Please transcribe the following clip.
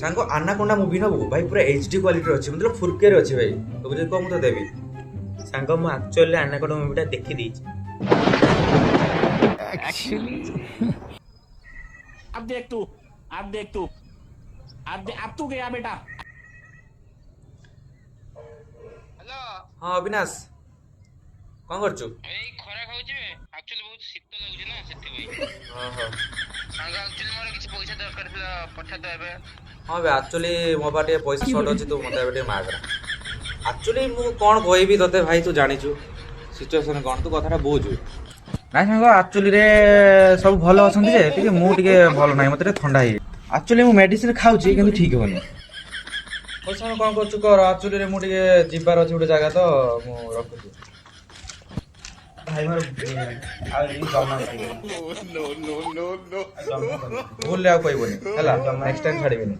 सांग आनाकोंडा मूवी नबू भाई पूरा एचडी क्वालिटी अच्छी मतलब फुरके अच्छी भाई तो मुझे कम तो देवी सांग मु एक्चुअली आनाकोंडा मूवीटा देखि देछि एक्चुअली अब देख तू अब तू गया बेटा। हेलो हाँ अविनाश कौन करछु एई खरा खाउची एक्चुअली बहुत शीत लागुची ना सेति भाई हाँ हाँ सांग एक्चुअली मोर किछ पैसा दरकार थिला पठा दो एबे हाँ बे एक्चुअली मो पाटे पैसा शॉर्ट अछि तो मते एबे मागरा एक्चुअली मु कोन कहबी तते भाई तू जानिछु सिचुएशन कोन तू कथाटा बुझु ना सांग एक्चुअली रे सब भलो अछंती जे टिके मु टिके भलो नाही मते ठंडा ही एक्चुअली मु मेडिसिन खाउची किंतु ठीक होनी ओ सांग कोन करछु कर एक्चुअली रे मु टिके जिबार अछि उडे जागा तो मु रखुछु भाई मोर आ इ जमा नो भूल ले आ कहबोनी हला नेक्स्ट टाइम छाड़ीबेनी